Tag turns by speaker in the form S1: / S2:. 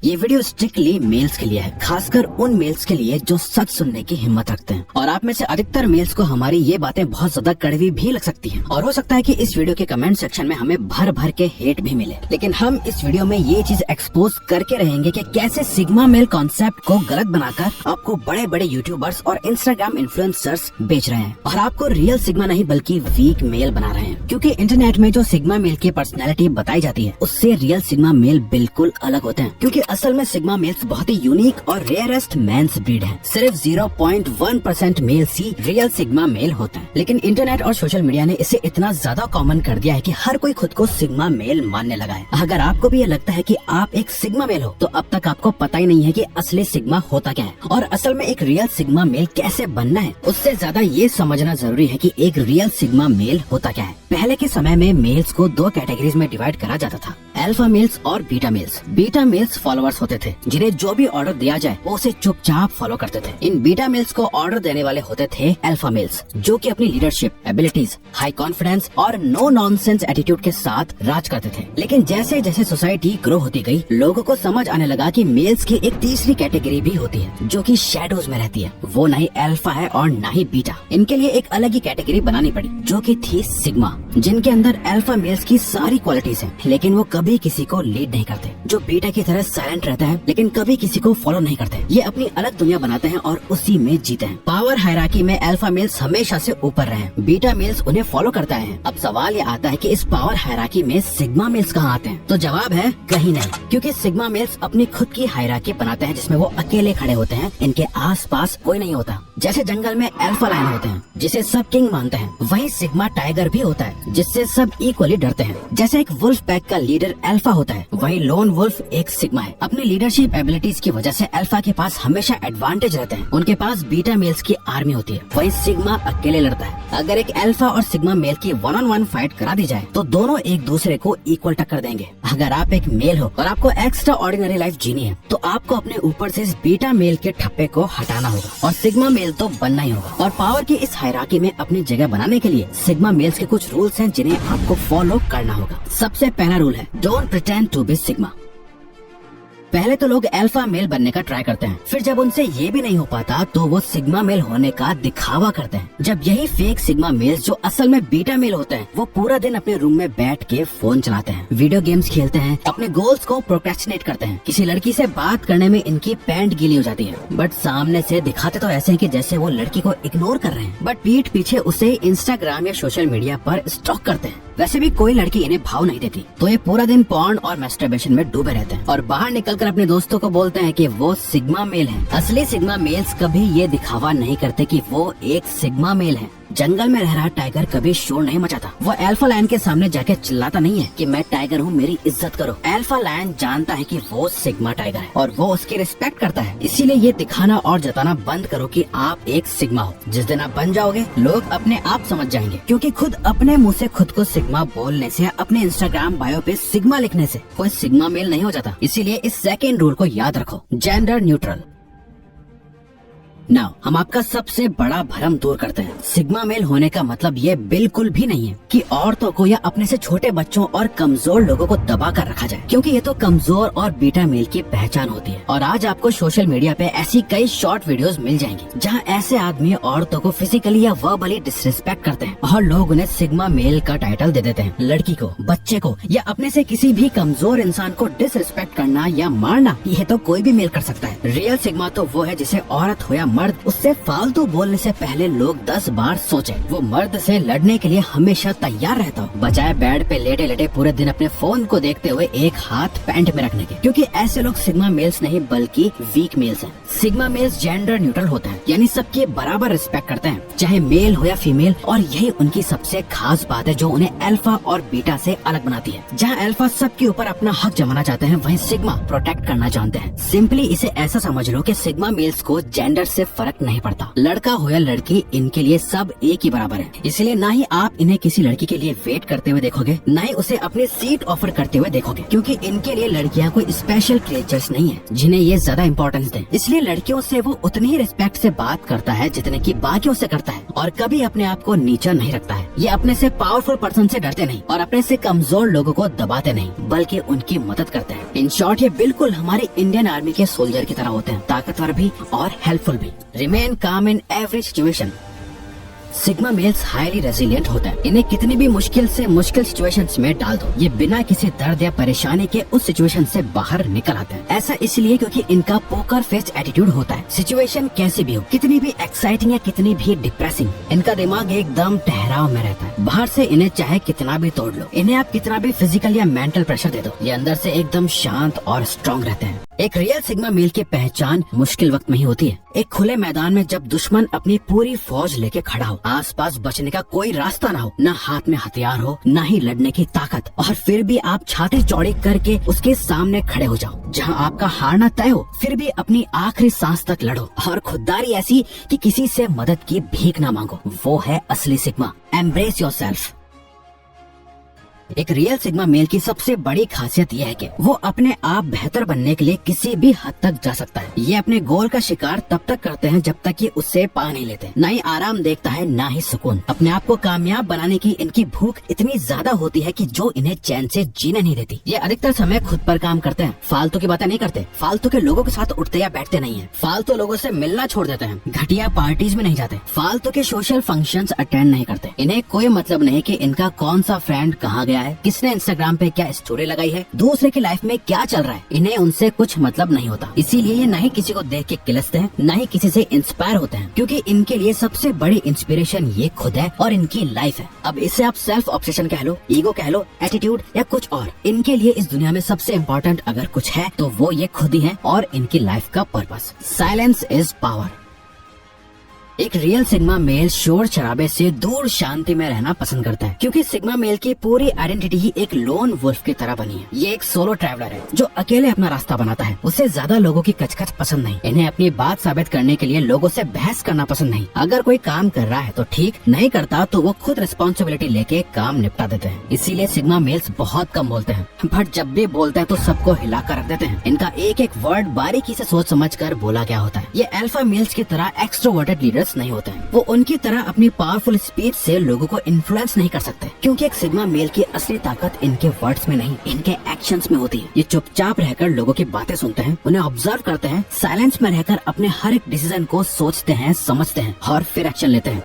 S1: ये video strictly mails के लिए है, खासकर उन मेल्स के लिए जो सच सुनने की हिम्मत रखते हैं। और आप में से अधिकतर मेल्स को हमारी ये बातें बहुत ज्यादा कड़वी भी लग सकती हैं। और हो सकता है कि इस वीडियो के कमेंट सेक्शन में हमें भर भर के हेट भी मिले, लेकिन हम इस वीडियो में ये चीज एक्सपोज करके रहेंगे कि कैसे सिग्मा मेल कॉन्सेप्ट को गलत बनाकर आपको बड़े बड़े यूट्यूबर्स और इंस्टाग्राम इन्फ्लुएंसर्स बेच रहे हैं और आपको रियल सिग्मा नहीं बल्कि वीक मेल बना रहे हैं। क्योंकि इंटरनेट में जो सिग्मा मेल की पर्सनैलिटी बताई जाती है उससे रियल सिग्मा मेल बिल्कुल अलग होते हैं। क्योंकि असल में सिग्मा मेल्स बहुत ही यूनिक और रेयरेस्ट मेंस ब्रीड है। सिर्फ 0.1% मेल्स ही रियल सिग्मा मेल होते हैं। लेकिन इंटरनेट और सोशल मीडिया ने इसे इतना ज्यादा कॉमन कर दिया है कि हर कोई खुद को सिग्मा मेल मानने लगा है। अगर आपको भी ये लगता है कि आप एक सिग्मा मेल हो तो अब तक आपको पता ही नहीं है कि असली सिग्मा होता क्या है और असल में एक रियल सिग्मा मेल कैसे बनना है। उससे ज्यादा ये समझना जरूरी है कि एक रियल सिग्मा मेल होता क्या है। पहले के समय में मेल्स को दो कैटेगरीज में डिवाइड करा जाता था, अल्फा मेल्स और beta males. Beta males followers होते थे जिन्हें जो भी ऑर्डर दिया जाए वो उसे चुपचाप फॉलो करते थे। इन बीटा मेल्स को ऑर्डर देने वाले होते थे अल्फा मेल्स, जो कि अपनी लीडरशिप, एबिलिटीज, हाई कॉन्फिडेंस और नो नॉनसेंस एटीट्यूड के साथ राज करते थे। लेकिन जैसे जैसे सोसाइटी ग्रो होती गई, लोगों को समझ आने लगा कि मेल्स की एक तीसरी कैटेगरी भी होती है जो कि शैडोज में रहती है। वो ना ही अल्फा है और ना ही बीटा। इनके लिए एक अलग ही कैटेगरी बनानी पड़ी जो कि थी सिग्मा, जिनके अंदर अल्फा मेल्स की सारी क्वालिटीज हैं, लेकिन वो कभी किसी को लीड नहीं करते। जो बीटा की तरह साइलेंट रहते हैं लेकिन कभी किसी को फॉलो नहीं करते। ये अपनी अलग दुनिया बनाते हैं और उसी में जीते हैं। पावर हायरार्की में अल्फा मेल्स हमेशा से ऊपर रहे हैं, बीटा मेल्स उन्हें फॉलो करते हैं। अब सवाल ये आता है कि इस पावर हायरार्की में सिग्मा मेल्स कहाँ आते हैं? तो जवाब है कहीं नहीं, क्योंकि सिग्मा मेल्स अपनी खुद की हायरार्की बनाते हैं जिसमें वो अकेले खड़े होते हैं। इनके आस पास कोई नहीं होता। जैसे जंगल में अल्फा लायन होते हैं जिसे सब किंग मानते हैं, वहीं सिग्मा टाइगर भी होता है जिससे सब इक्वली डरते हैं। जैसे एक वुल्फ पैक का लीडर अल्फा होता है, वहीं लोन वुल्फ एक सिग्मा है। अपनी लीडरशिप एबिलिटीज की वजह से अल्फा के पास हमेशा एडवांटेज रहते हैं। उनके पास बीटा मेल्स की आर्मी होती है, वहीं सिग्मा अकेले लड़ता है। अगर एक अल्फा और सिग्मा मेल की 1-on-1 फाइट करा दी जाए तो दोनों एक दूसरे को इक्वल टक्कर देंगे। अगर आप एक मेल हो और आपको एक्स्ट्रा ऑर्डिनरी लाइफ जीनी है तो आपको अपने ऊपर से इस बीटा मेल के ठप्पे को हटाना होगा और सिग्मा मेल तो बनना ही होगा। और पावर की इस हायरार्की में अपनी जगह बनाने के लिए सिग्मा मेल्स के कुछ रूल्स हैं जिन्हें आपको फॉलो करना होगा। सबसे पहला रूल है, don't pretend to be sigma. पहले तो लोग अल्फा मेल बनने का ट्राई करते हैं, फिर जब उनसे ये भी नहीं हो पाता तो वो सिग्मा मेल होने का दिखावा करते हैं। जब यही फेक सिग्मा मेल्स जो असल में बीटा मेल होते हैं वो पूरा दिन अपने रूम में बैठ के फोन चलाते हैं, वीडियो गेम्स खेलते हैं, अपने गोल्स को प्रोक्रेस्टिनेट करते हैं। किसी लड़की से बात करने में इनकी पैंट गीली हो जाती है, बट सामने से दिखाते तो ऐसे हैं कि जैसे वो लड़की को इग्नोर कर रहे हैं, बट पीठ पीछे उसे इंस्टाग्राम या सोशल मीडिया पर स्टॉक करते हैं। वैसे भी कोई लड़की इन्हें भाव नहीं देती तो ये पूरा दिन पॉर्न और मैस्टरबेशन में डूबे रहते हैं और बाहर निकलकर अपने दोस्तों को बोलते हैं कि वो सिग्मा मेल हैं। असली सिग्मा मेल्स कभी ये दिखावा नहीं करते कि वो एक सिग्मा मेल है। जंगल में रह रहा टाइगर कभी शोर नहीं मचाता। वो अल्फा लायन के सामने जाके चिल्लाता नहीं है कि मैं टाइगर हूँ, मेरी इज्जत करो। अल्फा लायन जानता है कि वो सिग्मा टाइगर है और वो उसकी रिस्पेक्ट करता है। इसीलिए ये दिखाना और जताना बंद करो कि आप एक सिग्मा हो। जिस दिन आप बन जाओगे लोग अपने आप समझ जाएंगे, क्योंकि खुद अपने मुंह से खुद को सिग्मा बोलने से, अपने इंस्टाग्राम बायो पे सिग्मा लिखने से कोई सिग्मा मेल नहीं हो जाता। इसीलिए इस सेकेंड रूल को याद रखो, जेंडर न्यूट्रल। नाउ हम आपका सबसे बड़ा भ्रम दूर करते हैं। सिग्मा मेल होने का मतलब ये बिल्कुल भी नहीं है कि औरतों को या अपने से छोटे बच्चों और कमजोर लोगों को दबा कर रखा जाए, क्योंकि ये तो कमजोर और बीटा मेल की पहचान होती है। और आज आपको सोशल मीडिया पे ऐसी कई शॉर्ट वीडियोस मिल जाएंगी जहां ऐसे आदमी औरतों को फिजिकली या वर्बली डिसरिस्पेक्ट करते हैं और लोग उन्हें सिग्मा मेल का टाइटल दे देते हैं। लड़की को, बच्चे को या अपने से किसी भी कमजोर इंसान को डिसरिस्पेक्ट करना या मारना, ये तो कोई भी मेल कर सकता है। रियल सिग्मा तो वो है जिसे औरत हो या मर्द, उससे फालतू बोलने से पहले लोग 10 बार सोचें। वो मर्द से लड़ने के लिए हमेशा तैयार रहता हो, बजाय बेड पे लेटे लेटे पूरे दिन अपने फोन को देखते हुए एक हाथ पैंट में रखने के। क्योंकि ऐसे लोग सिग्मा मेल्स नहीं बल्कि वीक मेल्स हैं। सिग्मा मेल्स जेंडर न्यूट्रल होते हैं, यानी सबकी बराबर रिस्पेक्ट करते हैं, चाहे मेल हो या फीमेल। और यही उनकी सबसे खास बात है जो उन्हें अल्फा और बीटा से अलग बनाती है। जहाँ अल्फा सबके ऊपर अपना हक जमाना चाहते हैं, वहीं सिग्मा प्रोटेक्ट करना जानते हैं। सिंपली इसे ऐसा समझ लो कि सिग्मा मेल्स को जेंडर से से फर्क नहीं पड़ता। लड़का हो या लड़की, इनके लिए सब एक ही बराबर है। इसलिए ना ही आप इन्हें किसी लड़की के लिए वेट करते हुए देखोगे, ना ही उसे अपनी सीट ऑफर करते हुए देखोगे, क्योंकि इनके लिए लड़कियां कोई स्पेशल क्रिएचर्स नहीं है जिन्हें ये ज्यादा इंपॉर्टेंस दें। इसलिए लड़कियों से वो उतनी ही रिस्पेक्ट से बात करता है जितने की बाकियों से करता है, और कभी अपने आप को नीचा नहीं रखता है। ये अपने से पावरफुल पर्सन से डरते नहीं और अपने से कमजोर लोगों को दबाते नहीं, बल्कि उनकी मदद करते हैं। इन शॉर्ट, ये बिल्कुल हमारी इंडियन आर्मी के सोल्जर की तरह होते हैं, ताकतवर भी और हेल्पफुल भी। Remain calm in every situation. Sigma males highly resilient होते हैं। इन्हें कितनी भी मुश्किल से मुश्किल सिचुएशंस में डाल दो, ये बिना किसी दर्द या परेशानी के उस सिचुएशन से बाहर निकल आते हैं। ऐसा इसलिए क्योंकि इनका पोकर फेस एटीट्यूड होता है। सिचुएशन कैसी भी हो, कितनी भी एक्साइटिंग या कितनी भी डिप्रेसिंग, इनका दिमाग एकदम ठहराव में रहता है। बाहर से इन्हें चाहे कितना भी तोड़ लो, इन्हें आप कितना भी फिजिकल या मेंटल प्रेशर दे दो, ये अंदर से एकदम शांत और स्ट्रॉन्ग रहते हैं। एक रियल सिग्मा मेल की पहचान मुश्किल वक्त में ही होती है। एक खुले मैदान में जब दुश्मन अपनी पूरी फौज लेके खड़ा हो, आसपास बचने का कोई रास्ता ना हो, न हाथ में हथियार हो, न ही लड़ने की ताकत, और फिर भी आप छाती चौड़ी करके उसके सामने खड़े हो जाओ। जहां आपका हारना तय हो, फिर भी अपनी आखिरी सांस तक लड़ो, और खुददारी ऐसी कि किसी से मदद की भीख ना मांगो। वो है असली सिग्मा। Embrace yourself. एक रियल सिग्मा मेल की सबसे बड़ी खासियत यह है कि वो अपने आप बेहतर बनने के लिए किसी भी हद तक जा सकता है। ये अपने गोल का शिकार तब तक करते हैं जब तक ये उससे पा नहीं लेते। ना ही आराम देखता है, ना ही सुकून। अपने आप को कामयाब बनाने की इनकी भूख इतनी ज्यादा होती है कि जो इन्हें चैन से जीने नहीं देती। ये अधिकतर समय खुद पर काम करते हैं, फालतू की बातें नहीं करते, फालतू के लोगों के साथ उठते या बैठते नहीं है, फालतू लोगों से मिलना छोड़ देते हैं, घटिया पार्टीज में नहीं जाते, फालतू के सोशल फंक्शंस अटेंड नहीं करते। इन्हें कोई मतलब नहीं कि इनका कौन सा फ्रेंड कहाँ गया है, किसने इंस्टाग्राम पे क्या स्टोरी लगाई है, दूसरे की लाइफ में क्या चल रहा है। इन्हें उनसे कुछ मतलब नहीं होता। इसीलिए ये न ही किसी को देख के किलसते हैं, न ही किसी से इंस्पायर होते हैं, क्योंकि इनके लिए सबसे बड़ी इंस्पिरेशन ये खुद है और इनकी लाइफ है। अब इसे आप सेल्फ ऑब्सेशन कह लो, ईगो कह लो, एटीट्यूड या कुछ और। इनके लिए इस दुनिया में सबसे इम्पोर्टेंट अगर कुछ है तो वो ये खुद ही है और इनकी लाइफ का पर्पस। Silence is power. एक रियल सिग्मा मेल शोर शराबे से दूर शांति में रहना पसंद करता है, क्योंकि सिग्मा मेल की पूरी आइडेंटिटी ही एक लोन वुल्फ की तरह बनी है। ये एक सोलो ट्रैवलर है जो अकेले अपना रास्ता बनाता है। उसे ज्यादा लोगों की कचकच पसंद नहीं। इन्हें अपनी बात साबित करने के लिए लोगों से बहस करना पसंद नहीं। अगर कोई काम कर रहा है तो ठीक, नहीं करता तो वो खुद रिस्पॉन्सिबिलिटी लेके काम निपटा देते हैं। इसीलिए सिग्मा मेल्स बहुत कम बोलते हैं, बट जब भी बोलते हैं तो सबको हिला कर रख देते हैं। इनका एक एक वर्ड बारीकी से सोच समझ कर बोला गया होता है। ये अल्फा मेल्स की तरह एक्सट्रोवर्टेड लीडर्स नहीं होते हैं। वो उनकी तरह अपनी पावरफुल स्पीच से लोगों को इन्फ्लुएंस नहीं कर सकते, क्योंकि एक सिग्मा मेल की असली ताकत इनके वर्ड्स में नहीं, इनके एक्शंस में होती है। ये चुपचाप रहकर लोगों की बातें सुनते हैं, उन्हें ऑब्जर्व करते हैं, साइलेंस में रहकर अपने हर एक डिसीजन को सोचते हैं, समझते हैं और फिर एक्शन लेते हैं।